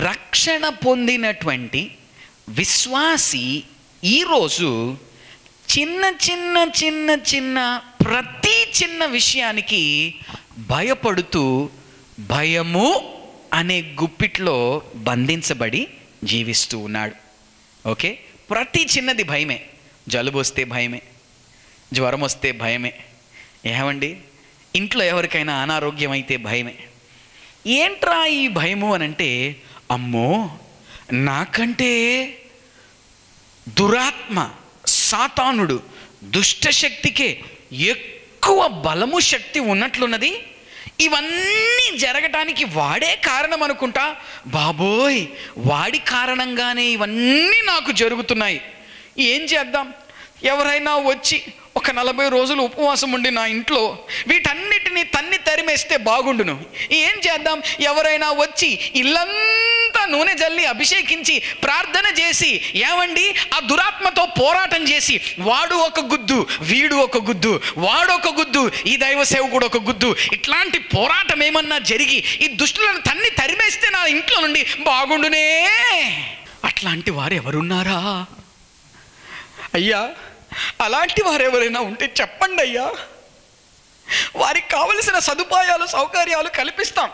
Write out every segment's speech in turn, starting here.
రక్షణ పొందినటువంటి విశ్వాసి ఈరోజు చిన్న చిన్న చిన్న చిన్న ప్రతి చిన్న విషయానికి భయపడుతూ భయము అనే గుప్పిట్లో బంధించబడి జీవిస్తూ ఉన్నాడు. ఓకే, ప్రతి చిన్నది భయమే. జలుబు వస్తే భయమే, జ్వరం వస్తే భయమే. ఏమండి, ఇంట్లో ఎవరికైనా అనారోగ్యం అయితే భయమే. ఏంట్రా ఈ భయము అని అంటే, అమ్మో నాకంటే దురాత్మ సాతానుడు దుష్టశక్తికే ఎక్కువ బలము శక్తి ఉన్నట్లున్నది, ఇవన్నీ జరగటానికి వాడే కారణం అనుకుంటా, బాబోయ్ వాడి కారణంగానే ఇవన్నీ నాకు జరుగుతున్నాయి, ఏం చేద్దాం? ఎవరైనా వచ్చి ఒక 40 రోజులు ఉపవాసం ఉండి నా ఇంట్లో వీటన్నిటినీ తన్ని తరిమేస్తే బాగుండును. ఏం చేద్దాం? ఎవరైనా వచ్చి ఇల్లంతా నూనె జల్లి అభిషేకించి ప్రార్థన చేసి, ఏమండి ఆ దురాత్మతో పోరాటం చేసి, వాడు ఒక గుద్దు, వీడు ఒక గుద్దు, వాడు ఒక గుద్దు, ఈ దైవ సేవకుడు ఒక గుద్దు, ఇట్లాంటి పోరాటం ఏమన్నా జరిగి ఈ దుష్టులను తన్ని తరిమేస్తే నా ఇంట్లో నుండి బాగుండునే. అట్లాంటి వారు ఎవరున్నారా అయ్యా? అలాంటి వారు ఎవరైనా ఉంటే చెప్పండి అయ్యా, వారికి కావలసిన సదుపాయాలు సౌకర్యాలు కల్పిస్తాం.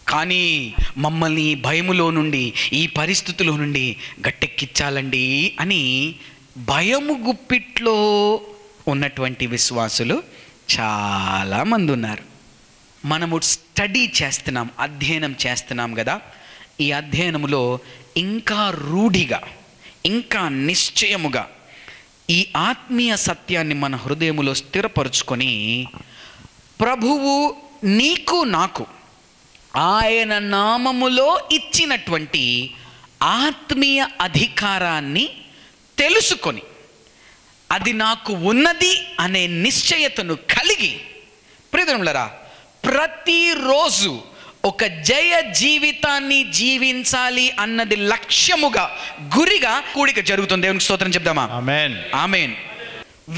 కానీ మమ్మల్ని భయములో నుండి ఈ పరిస్థితుల్లో నుండి గట్టెక్కించాలండి అని భయము గుప్పిట్లో ఉన్నటువంటి విశ్వాసులు చాలామంది ఉన్నారు. మనము స్టడీ చేస్తున్నాం, అధ్యయనం చేస్తున్నాం కదా. ఈ అధ్యయనములో ఇంకా రూఢిగా, ఇంకా నిశ్చయముగా ఈ ఆత్మీయ సత్యాన్ని మన హృదయములో స్థిరపరుచుకొని, ప్రభువు నీకు నాకు ఆయన నామములో ఇచ్చినటువంటి ఆత్మీయ అధికారాన్ని తెలుసుకొని, అది నాకు ఉన్నది అనే నిశ్చయతను కలిగి, ప్రియమిత్రులారా, ప్రతిరోజు ఒక జయ జీవితాన్ని జీవించాలి అన్నది లక్ష్యముగా, గురిగా కూడిక జరుగుతుంది. దేవునికి స్తోత్రం చెప్దామా? ఆమేన్, ఆమేన్.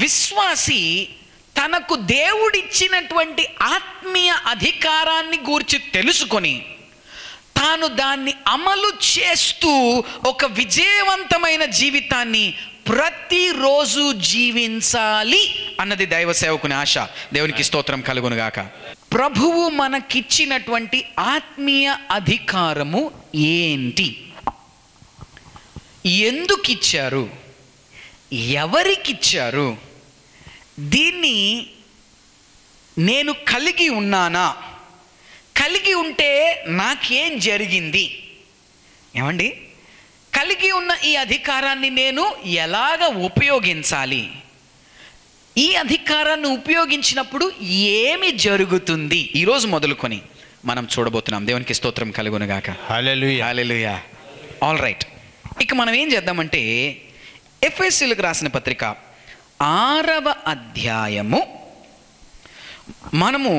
విశ్వాసి తనకు దేవుడిచ్చినటువంటి ఆత్మీయ అధికారాన్ని గూర్చి తెలుసుకొని తాను దాన్ని అమలు చేస్తూ ఒక విజయవంతమైన జీవితాన్ని ప్రతిరోజు జీవించాలి అన్నది దైవ సేవకుని ఆశ. దేవునికి స్తోత్రం కలుగునుగాక. ప్రభువు మనకిచ్చినటువంటి ఆత్మీయ అధికారము ఏంటి? ఎందుకు ఇచ్చారు? ఎవరికిచ్చారు? దీన్ని నేను కలిగి ఉన్నానా? కలిగి ఉంటే నాకేం జరిగింది? ఏమండి, కలిగి ఉన్న ఈ అధికారాన్ని నేను ఎలాగ ఉపయోగించాలి? ఈ అధికారాన్ని ఉపయోగించినప్పుడు ఏమి జరుగుతుంది? ఈరోజు మొదలుకొని మనం చూడబోతున్నాం. దేవునికి స్తోత్రం కలుగునుగాక. హల్లెలూయా, హల్లెలూయా. ఆల్ రైట్, ఇక మనం ఏం చేద్దామంటే ఎఫెసీయులకు రాసిన పత్రిక 6వ అధ్యాయము మనము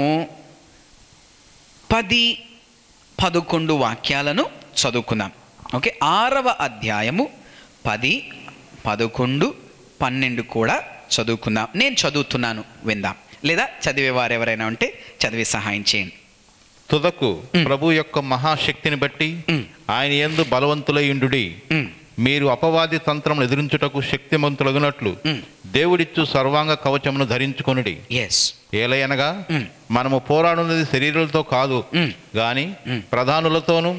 10-11 వాక్యాలను చదువుకుందాం. ఓకే, 6వ అధ్యాయము 10, 11, 12 కూడా చదువుకుందాం. నేను చదువుతున్నాను, విందాం. లేదా చదివేవారు ఎవరైనా ఉంటే చదివి సహాయం చేయండి. తుదకు ప్రభు యొక్క మహాశక్తిని బట్టి ఆయన యందు బలవంతులైయుండుడి. మీరు అపవాది తంత్రమును ఎదిరించుటకు శక్తిమంతులగునట్లు దేవుడిచ్చు సర్వాంగ కవచమును ధరించుకొనుడి. ఏలయనగా మనము పోరాడున్నది శరీరులతో కాదు గాని ప్రధానులతోనూ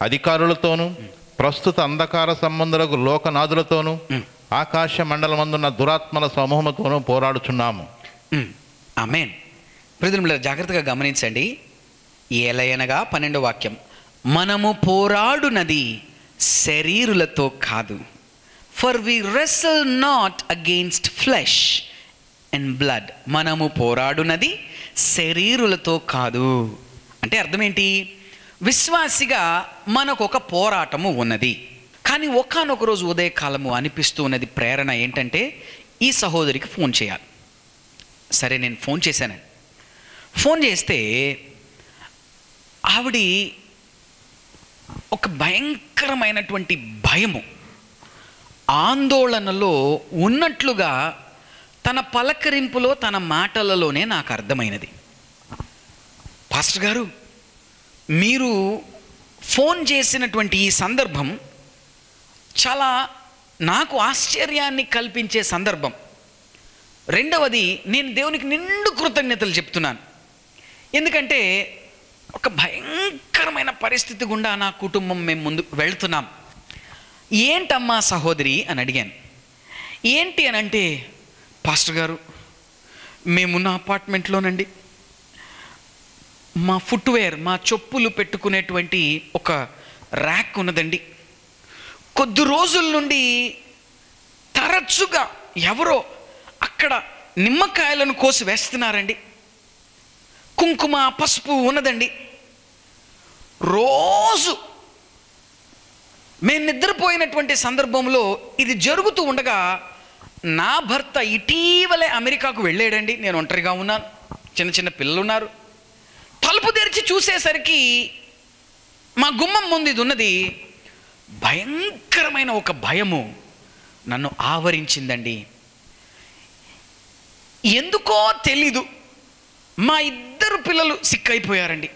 అధికారులతోనూ ప్రస్తుత అంధకార సంబంధులకు లోకనాథులతోనూ ఆకాశ మండలమందున్న దురాత్మల సమూహముతోనూ పోరాడుచున్నాము. ఆమేన్. ప్రియమిత్రులారా, జాగ్రత్తగా గమనించండి. ఏలయనగా 12వ వాక్యం, మనము పోరాడునది శరీరులతో కాదు. For we wrestle not against flesh and blood. మనము పోరాడునది శరీరులతో కాదు. అంటే అర్థం ఏంటి? విశ్వాసిగా మనకు ఒక పోరాటము ఉన్నది. కానీ ఒకానొక రోజు ఉదయకాలము అనిపిస్తూ ఉన్నది, ప్రేరణ ఏంటంటే ఈ సహోదరికి ఫోన్ చేయాలి. సరే, నేను ఫోన్ చేశాను. ఫోన్ చేస్తే ఆవిడ ఒక భయంకరమైనటువంటి భయము, ఆందోళనలో ఉన్నట్లుగా తన పలకరింపులో, తన మాటలలోనే నాకు అర్థమైనది. పాస్టర్ గారు, మీరు ఫోన్ చేసినటువంటి ఈ సందర్భం చాలా నాకు ఆశ్చర్యాన్ని కల్పించే సందర్భం. రెండవది, నేను దేవునికి నిండు కృతజ్ఞతలు చెప్తున్నాను. ఎందుకంటే ఒక భయంకరమైన పరిస్థితి గుండా నా కుటుంబం మేము ముందు వెళ్తున్నాం. ఏంటమ్మా సహోదరి అని అడిగాను. ఏంటి అని అంటే, పాస్టర్ గారు, మేమున్న అపార్ట్మెంట్లోనండి మా ఫుట్వేర్, మా చెప్పులు పెట్టుకునేటువంటి ఒక ర్యాక్ ఉన్నదండి. కొద్ది రోజుల నుండి తరచుగా ఎవరో అక్కడ నిమ్మకాయలను కోసి వేస్తున్నారండి. కుంకుమ పసుపు ఉన్నదండి. రోజు మేము నిద్రపోయినటువంటి సందర్భంలో ఇది జరుగుతూ ఉండగా నా భర్త ఇటీవలే అమెరికాకు వెళ్ళాడండి. నేను ఒంటరిగా ఉన్నాను, చిన్న చిన్న పిల్లలు ఉన్నారు. తలుపు తెరిచి చూసేసరికి మా గుమ్మం ముందు ఇది ఉన్నది. భయంకరమైన ఒక భయము నన్ను ఆవరించిందండి. ఎందుకో తెలీదు, మా ఇద్దరు పిల్లలు సిక్కైపోయారండి.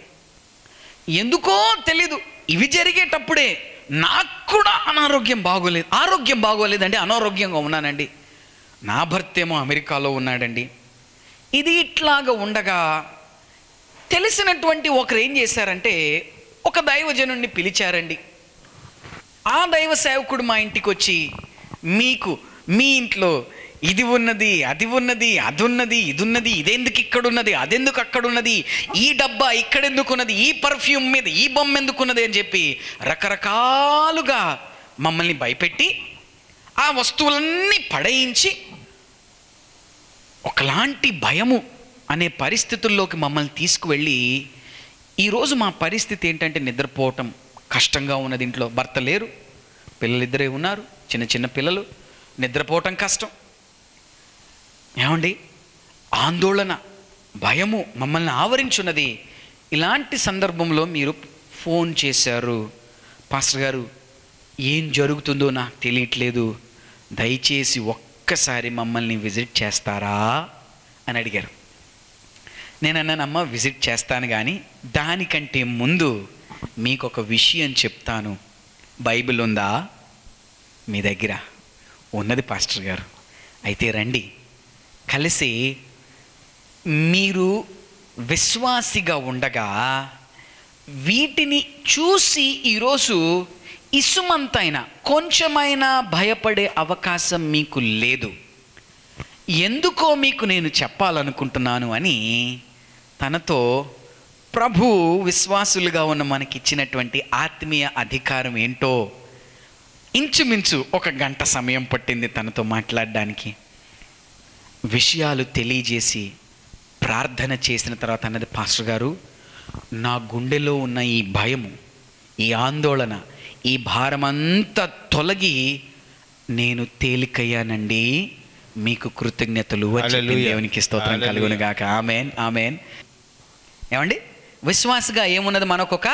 ఎందుకో తెలీదు, ఇవి జరిగేటప్పుడే నాకు కూడా ఆరోగ్యం బాగోలేదండి, అనారోగ్యంగా ఉన్నానండి. నా భర్త ఏమో అమెరికాలో ఉన్నాడండి. ఇది ఇట్లాగా ఉండగా తెలిసినటువంటి ఒకరు ఏం చేశారంటే, ఒక దైవజనుడిని పిలిచారండి. ఆ దైవ సేవకుడు మా ఇంటికి వచ్చి, మీకు మీ ఇంట్లో ఇది ఉన్నది, అది ఉన్నది, అది ఉన్నది, ఇది ఉన్నది, ఇదెందుకు ఇక్కడున్నది, అదెందుకు అక్కడున్నది, ఈ డబ్బా ఇక్కడెందుకున్నది, ఈ పర్ఫ్యూమ్ మీద ఈ బొమ్మ ఎందుకున్నది అని చెప్పి రకరకాలుగా మమ్మల్ని భయపెట్టి ఆ వస్తువులన్నీ పడేయించి ఒకలాంటి భయము అనే పరిస్థితుల్లోకి మమ్మల్ని తీసుకువెళ్ళి, ఈరోజు మా పరిస్థితి ఏంటంటే నిద్రపోవటం కష్టంగా ఉన్నది. ఇంట్లో భర్త లేరు, పిల్లలిద్దరే ఉన్నారు, చిన్న చిన్న పిల్లలు. నిద్రపోవటం కష్టం. ఏమండి, ఆందోళన, భయము మమ్మల్ని ఆవరించున్నది. ఇలాంటి సందర్భంలో మీరు ఫోన్ చేశారు, పాస్టర్ గారు ఏం జరుగుతుందో నాకు తెలియట్లేదు, దయచేసి ఒక్కసారి మమ్మల్ని విజిట్ చేస్తారా అని అడిగారు. నేను అన్నానమ్మ, విజిట్ చేస్తాను, కానీ దానికంటే ముందు మీకు ఒక విషయం చెప్తాను. బైబిల్ ఉందా మీ దగ్గర? ఉన్నది పాస్టర్ గారు. అయితే రండి, కలిసి మీరు విశ్వాసిగా ఉండగా వీటిని చూసి ఈరోజు ఇసుమంతైనా కొంచెమైనా భయపడే అవకాశం మీకు లేదు. ఎందుకో మీకు నేను చెప్పాలనుకుంటున్నాను అని తనతో ప్రభు విశ్వాసులుగా ఉన్న మనకి ఇచ్చినటువంటి ఆత్మీయ అధికారం ఏంటో ఇంచుమించు 1 గంట సమయం పట్టింది తనతో మాట్లాడడానికి. విషయాలు తెలియజేసి ప్రార్థన చేసిన తర్వాత అన్నది, పాస్టర్ గారు, నా గుండెలో ఉన్న ఈ భయము, ఈ ఆందోళన, ఈ భారమంతా తొలగి నేను తేలికయ్యానండి, మీకు కృతజ్ఞతలు. దేవునికి స్తోత్రం కలుగును గాక. ఆమేన్, ఆమేన్. ఏమండి, విశ్వాసగా ఏమున్నది? మనకొక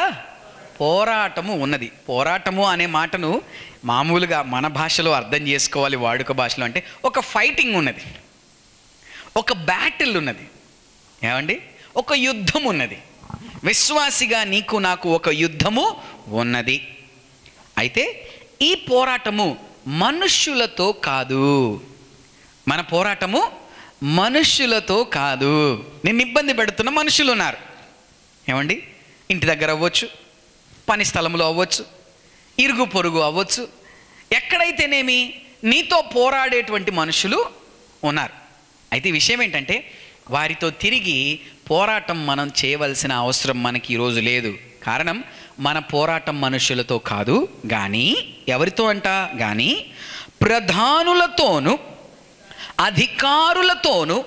పోరాటము ఉన్నది. పోరాటము అనే మాటను మామూలుగా మన భాషలో అర్థం చేసుకోవాలి, వాడుక భాషలో. అంటే ఒక ఫైటింగ్ ఉన్నది, ఒక బ్యాటిల్ ఉన్నది. ఏమండి, ఒక యుద్ధం ఉన్నది. విశ్వాసిగా నీకు నాకు ఒక యుద్ధము ఉన్నది. అయితే ఈ పోరాటము మనుష్యులతో కాదు. మన పోరాటము మనుష్యులతో కాదు. నిన్ను ఇబ్బంది పెడుతున్న మనుషులు ఉన్నారు. ఏమండి, ఇంటి దగ్గర అవ్వచ్చు, పని స్థలంలో అవ్వచ్చు, ఇరుగు పొరుగు అవ్వచ్చు, ఎక్కడైతేనేమి నీతో పోరాడేటువంటి మనుషులు ఉన్నారు. అయితే విషయం ఏంటంటే, వారితో తిరిగి పోరాటం మనం చేయవలసిన అవసరం మనకి ఈరోజు లేదు. కారణం, మన పోరాటం మనుషులతో కాదు, కానీ ఎవరితో అంట? కానీ ప్రధానులతోనూ అధికారులతోనూ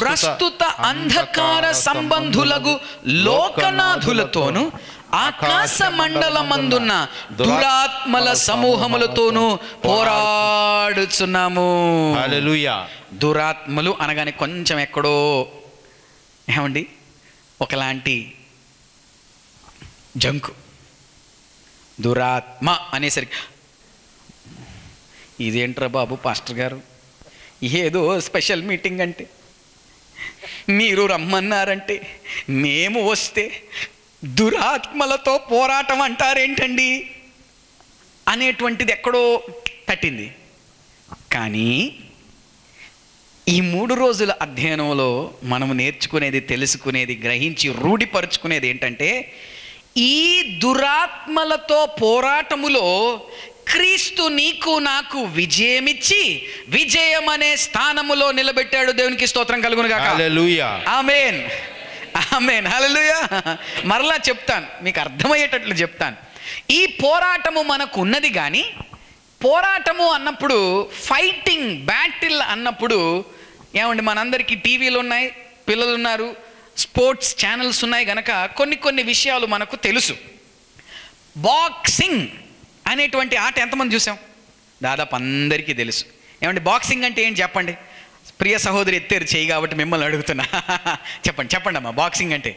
ప్రస్తుత అంధకార సంబంధులకు లోకనాథులతోనూ ఆకాశ మండలమందున్న దురాత్మల సమూహములతోనూ పోరాడుచున్నాము. హల్లెలూయా. దురాత్మలు అనగానే కొంచెం ఎక్కడో, ఏమండి, ఒకలాంటి జంకు. దురాత్మ అనేసరికి ఇదేంట్రా బాబు పాస్టర్ గారు, ఏదో స్పెషల్ మీటింగ్ అంటే, మీరు రమ్మన్నారంటే మేము వస్తే దురాత్మలతో పోరాటం అంటారేంటండి అనేటువంటిది ఎక్కడో తట్టింది. కానీ ఈ 3 రోజుల అధ్యయనంలో మనము నేర్చుకునేది, తెలుసుకునేది, గ్రహించి రూఢిపరుచుకునేది ఏంటంటే, ఈ దురాత్మలతో పోరాటములో క్రీస్తు నీకు నాకు విజయమిచ్చి విజయం అనే స్థానములో నిలబెట్టాడు. దేవునికి స్తోత్రం కలుగును గాక. హల్లెలూయా. ఆమేన్, ఆమేన్, హల్లెలూయా. మరలా చెప్తాను, మీకు అర్థమయ్యేటట్లు చెప్తాను. ఈ పోరాటము మనకు ఉన్నది. కానీ పోరాటము అన్నప్పుడు, ఫైటింగ్, బ్యాటిల్ అన్నప్పుడు ఏమండి, మనందరికీ టీవీలు ఉన్నాయి, పిల్లలు ఉన్నారు, స్పోర్ట్స్ ఛానల్స్ ఉన్నాయి గనక కొన్ని విషయాలు మనకు తెలుసు. బాక్సింగ్ అనేటువంటి ఆట ఎంతమంది చూసాం? దాదాపు అందరికీ తెలుసు. ఏమండి, బాక్సింగ్ అంటే ఏంటి చెప్పండి? ప్రియ సహోదరి ఎత్తారు చేయి కాబట్టి మిమ్మల్ని అడుగుతున్నా. చెప్పండి అమ్మా, బాక్సింగ్ అంటే.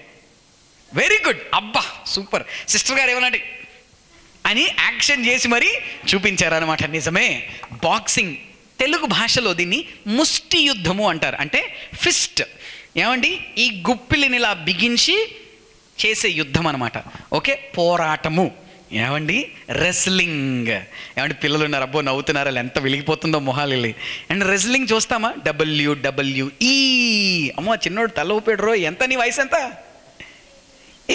వెరీ గుడ్, అబ్బా సూపర్. సిస్టర్ గారు ఏమన్నాడు అని యాక్షన్ చేసి మరీ చూపించారనమాట. నిజమే, బాక్సింగ్ తెలుగు భాషలో దీన్ని ముష్టి యుద్ధము అంటారు. అంటే ఫిస్ట్, ఏమండి, ఈ గుప్పిలిని ఇలా బిగించి చేసే యుద్ధం అనమాట. ఓకే, పోరాటము. ఏమండి, రెస్లింగ్. ఏమండి, పిల్లలు ఉన్నారు, అబ్బో నవ్వుతున్నారు, వాళ్ళు ఎంత వెలిగిపోతుందో మొహాలు వెళ్ళి. అండ్ రెస్లింగ్ చూస్తామా? WWE. అమ్మో, చిన్నోడు తల ఊపాడు. ఎంత నీ వయసు ఎంత?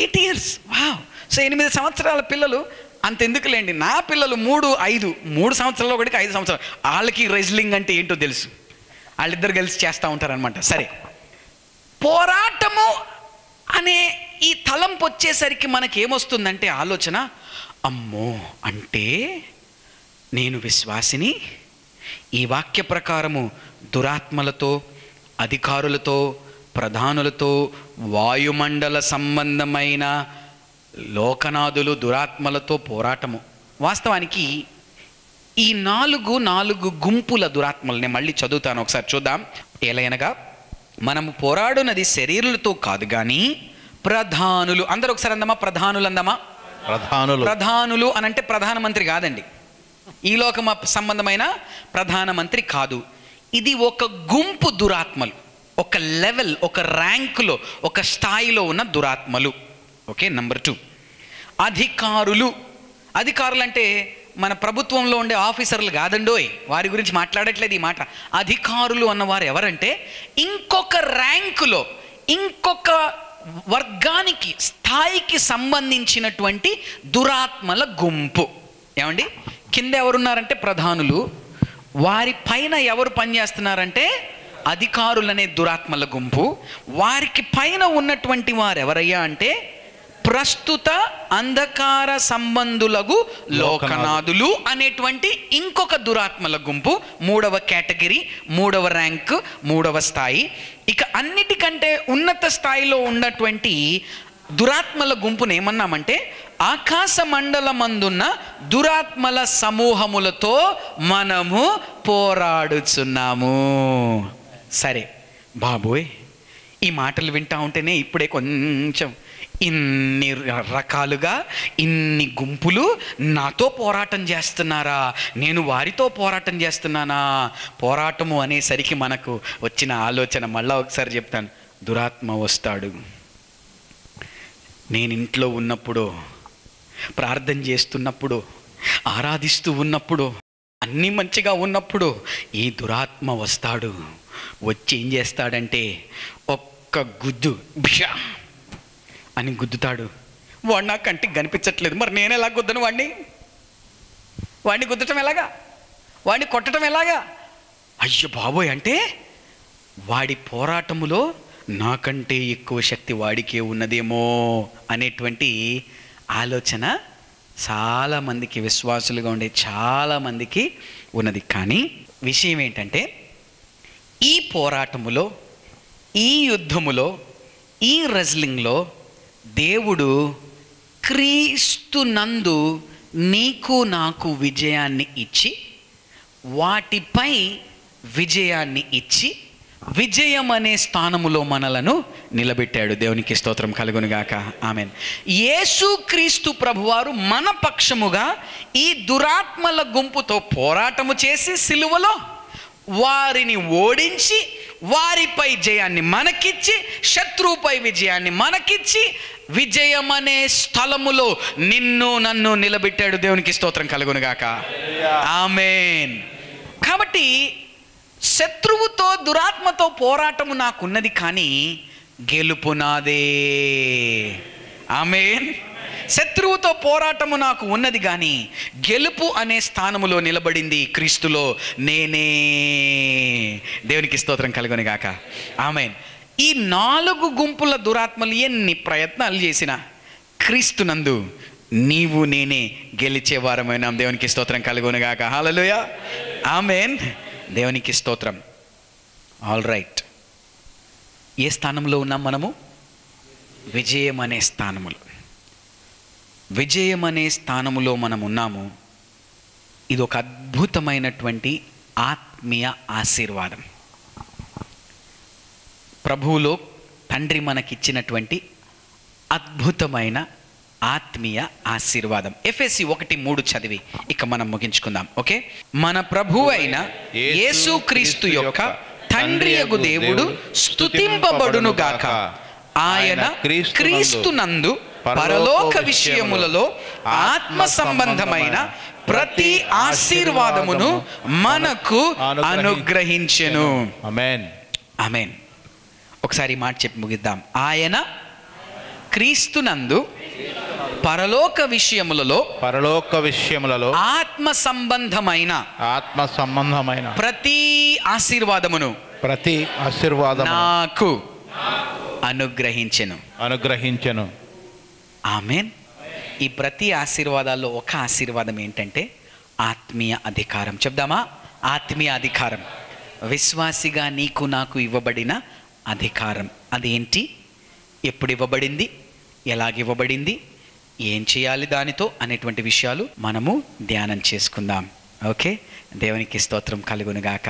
8 years. వావ్. సో 8 సంవత్సరాల పిల్లలు అంతెందుకులేండి, నా పిల్లలు 3 సంవత్సరాలు, ఒకటికి 5 సంవత్సరాలు, వాళ్ళకి రెజ్లింగ్ అంటే ఏంటో తెలుసు. వాళ్ళిద్దరు కలిసి చేస్తూ ఉంటారనమాట. సరే, పోరాటము అనే ఈ తలంపు వచ్చేసరికి మనకేమొస్తుందంటే ఆలోచన, అమ్మో అంటే నేను విశ్వాసిని, ఈ వాక్య ప్రకారము దురాత్మలతో, అధికారులతో, ప్రధానులతో, వాయుమండల సంబంధమైన లోకనాథులు, దురాత్మలతో పోరాటము. వాస్తవానికి ఈ 4 గుంపుల దురాత్మలు నేను మళ్ళీ చదువుతాను, ఒకసారి చూద్దాం. ఎలయనగా మనము పోరాడునది శరీరులతో కాదు కానీ ప్రధానులు. అందరూ ఒకసారి అందమా, ప్రధానులు అందమా? ప్రధానులు అనంటే ప్రధానమంత్రి కాదండి, ఈ లోక సంబంధమైన ప్రధానమంత్రి కాదు. ఇది ఒక గుంపు దురాత్మలు, ఒక లెవెల్, ఒక ర్యాంకులో, ఒక స్థాయిలో ఉన్న దురాత్మలు. ఓకే, నెంబర్ 2 అధికారులు. అధికారులు అంటే మన ప్రభుత్వంలో ఉండే ఆఫీసర్లు కాదండోయ్, వారి గురించి మాట్లాడట్లేదు ఈ మాట. అధికారులు అన్నవారు ఎవరంటే ఇంకొక ర్యాంకులో, ఇంకొక వర్గానికి, స్థాయికి సంబంధించినటువంటి దురాత్మల గుంపు. ఏమండి, కింద ఎవరున్నారంటే ప్రధానులు, వారి పైన ఎవరు పనిచేస్తున్నారంటే అధికారులనే దురాత్మల గుంపు. వారికి పైన ఉన్నటువంటి వారు ఎవరయ్యా అంటే ప్రస్తుత అంధకార సంబంధులకు లోకనాథులు అనేటువంటి ఇంకొక దురాత్మల గుంపు. 3వ కేటగిరీ, 3వ ర్యాంక్, 3వ స్థాయి. ఇక అన్నిటికంటే ఉన్నత స్థాయిలో ఉన్నటువంటి దురాత్మల గుంపును ఏమన్నామంటే ఆకాశ మండలమందున్న దురాత్మల సమూహములతో మనము పోరాడుచున్నాము. సరే బాబోయ్, ఈ మాటలు వింటా ఉంటేనే ఇప్పుడే కొంచెం ఇన్ని రకాలుగా, ఇన్ని గుంపులు నాతో పోరాటం చేస్తున్నారా, నేను వారితో పోరాటం చేస్తున్నానా? పోరాటము అనేసరికి మనకు వచ్చిన ఆలోచన మళ్ళా ఒకసారి చెప్తాను. దురాత్మ వస్తాడు. నేను ఇంట్లో ఉన్నప్పుడు, ప్రార్థన చేస్తున్నప్పుడు, ఆరాధిస్తూ ఉన్నప్పుడు, అన్నీ మంచిగా ఉన్నప్పుడు ఈ దురాత్మ వస్తాడు. వచ్చి ఏం చేస్తాడంటే ఒక్క గుద్దు బిషా అని గుద్దుతాడు. వాడు నా కంటికి కనిపించట్లేదు, మరి నేను ఎలా గుద్దను వాడిని? వాడిని గుద్దటం ఎలాగా? వాడిని కొట్టడం ఎలాగా? అయ్యో బాబోయ్, అంటే వాడి పోరాటములో నాకంటే ఎక్కువ శక్తి వాడికే ఉన్నదేమో అనేటువంటి ఆలోచన చాలామందికి, విశ్వాసులుగా ఉండే చాలామందికి ఉన్నది. కానీ విషయం ఏంటంటే ఈ పోరాటములో, ఈ యుద్ధములో, ఈ రెజ్లింగ్లో దేవుడు క్రీస్తునందు నీకు నాకు విజయాన్ని ఇచ్చి, వాటిపై విజయాన్ని ఇచ్చి, విజయం అనే స్థానములో మనలను నిలబెట్టాడు. దేవునికి స్తోత్రం కలుగునుగాక. ఆమేన్. యేసుక్రీస్తు ప్రభువారు మన పక్షముగా ఈ దురాత్మల గుంపుతో పోరాటము చేసి సిలువలో వారిని ఓడించి వారిపై జయాన్ని మనకిచ్చి, శత్రువుపై విజయాన్ని మనకిచ్చి, విజయం అనే స్థలములో నిన్ను నన్ను నిలబెట్టాడు. దేవునికి స్తోత్రం కలుగునుగాక. ఆమేన్. కాబట్టి శత్రువుతో, దురాత్మతో పోరాటము నాకున్నది, కానీ గెలుపు నాదే. ఆమేన్. శత్రువుతో పోరాటము నాకు ఉన్నది, కానీ గెలుపు అనే స్థానములో నిలబడింది క్రీస్తులో నేనే. దేవునికి స్తోత్రం కలుగునుగాక. ఆమేన్. ఈ 4 గుంపుల దురాత్మలు ఎన్ని ప్రయత్నాలు చేసినా క్రీస్తునందు నీవు నేనే గెలిచేవారమైనాం. దేవునికి స్తోత్రం కలుగునుగాక. హల్లెలూయా. ఆమేన్. దేవునికి స్తోత్రం. All right. ఏ స్థానంలో ఉన్నాం మనము? విజయం అనే స్థానములో. విజయం అనే స్థానములో మనం ఉన్నాము. ఇది ఒక అద్భుతమైనటువంటి ఆత్మీయ ఆశీర్వాదం. ప్రభువులో తండ్రి మనకిచ్చినటువంటి అద్భుతమైన ఆత్మీయ ఆశీర్వాదం. ఎఫెసీ 1:3 చదివి ఇక మనం ముగించుకుందాం. ఓకే. మన ప్రభువు అయిన యేసుక్రీస్తు యొక్క తండ్రియగు దేవుడు స్తుతింపబడును గాక. ఆయన క్రీస్తునందు పరలోక విషయములలో ఆత్మ సంబంధమైన ప్రతి ఆశీర్వాదమును మనకు అనుగ్రహించెను. ఆమేన్. ఆమేన్. ఒకసారి ఈ మాట చెప్పి ముగిద్దాం. ఆయన క్రీస్తునందు పరలోక విషయములలో ఆత్మ సంబంధమైన ప్రతి ఆశీర్వాదమును నాకు అనుగ్రహించెను. ఆమేన్. ఈ ప్రతి ఆశీర్వాదాల్లో ఒక ఆశీర్వాదం ఏంటంటే ఆత్మీయ అధికారం. చెప్దామా? ఆత్మీయ అధికారం. విశ్వాసిగా నీకు నాకు ఇవ్వబడిన అధికారం. అదేంటి? ఎప్పుడు ఇవ్వబడింది? ఎలాగివ్వబడింది? ఏం చేయాలి దానితో అనేటువంటి విషయాలు మనము ధ్యానం చేసుకుందాం. ఓకే. దేవునికి స్తోత్రం కలుగునుగాక.